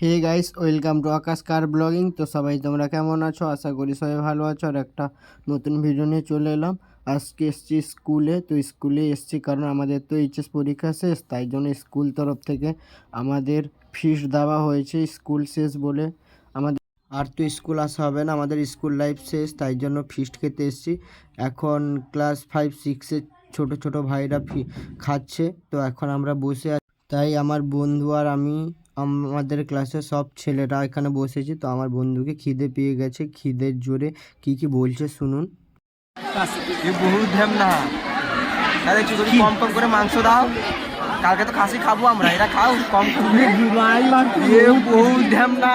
Hey guys, welcome to Akash Kar blogging. তো সবাই তোমরা কেমন আছো? আশা করি সবাই ভালো আছো। আর একটা নতুন ভিডিও নিয়ে চলে এলাম। আজকে এসছি স্কুলে। তো স্কুলে এসছি কারণ আমাদের তো এইচএস পরীক্ষা শেষ, তাই জন্য স্কুল তরফ থেকে আমাদের ফিস্ট দেওয়া হয়েছে স্কুল শেষ বলে। আমাদের আর তো স্কুল আসা হবে না, আমাদের স্কুল লাইফ শেষ, তাই জন্য ফিস্ট খেতে এসছি। এখন ক্লাস 5-6-এর ছোটো ছোটো ভাইরা খাচ্ছে। তো এখন আমরা বসে আছি, তাই আমার বন্ধু আর আমি, আমাদের ক্লাসের সব ছেলেরা এখানে বসেছি। তো আমার বন্ধুকে খিদে পেয়ে গেছে, খিদের জোরে কি বলছে শুনুন। বহুত ঢ্যামনা, আরে যদি কম কম করে মাংস দাও, কালকে তো খাসি খাবো আমরা, এটা খাও কম করে। বহুত ঢ্যামনা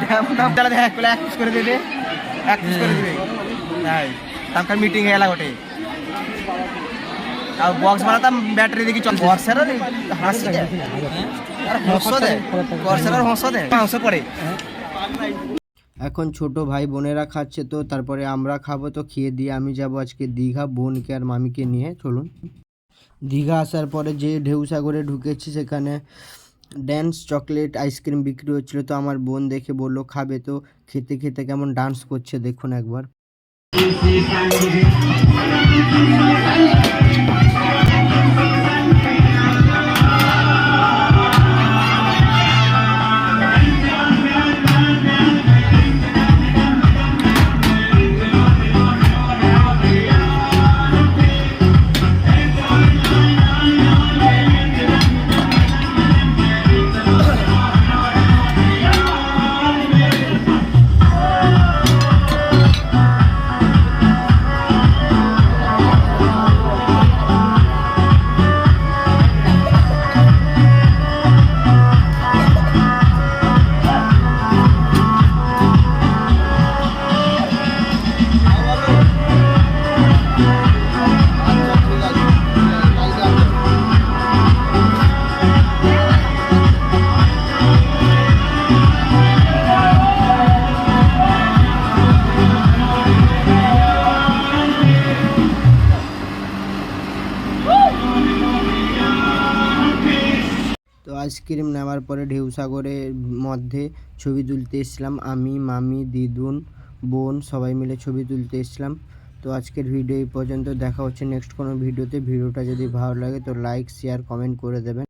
ঢ্যামনা এক পিস করে দেবে, এক পিস করে দেবে। তাই তামকার মিটিং এলা গোটে আর বক্স বানাতাম ব্যাটারি দেখি চল বক্সের হাসি দেয় আর হসো দেয়, বক্সের হসো দেয় মাংস পড়ে। এখন ছোট ভাই বোনেরা খাচ্ছে, তো তারপরে আমরা খাবো। তো খেয়ে দিয়ে আমি যাব আজকে দীঘা, বোনকে আর মামিকে নিয়ে। চলুন। দীঘা আসার পরে যে ঢেউসাগরে ঢুকেছি, সেখানে ড্যান্স চকলেট আইসক্রিম বিক্রি হচ্ছিলো। তো আমার বোন দেখে বললো খাবে, তো খেতে খেতে কেমন ডান্স করছে দেখুন একবার। তো আইসক্রিম নেওয়ার পরে ঢেউসাগরের মধ্যে ছবি তুলতে এসেছিলাম। আমি, মামি, দিদুন, বোন সবাই মিলে ছবি তুলতে এসেছিলাম। তো আজকের ভিডিও এই পর্যন্ত। দেখা হচ্ছে নেক্সট কোনো ভিডিওতে। ভিডিওটা যদি ভালো লাগে তো লাইক, শেয়ার, কমেন্ট করে দেবেন।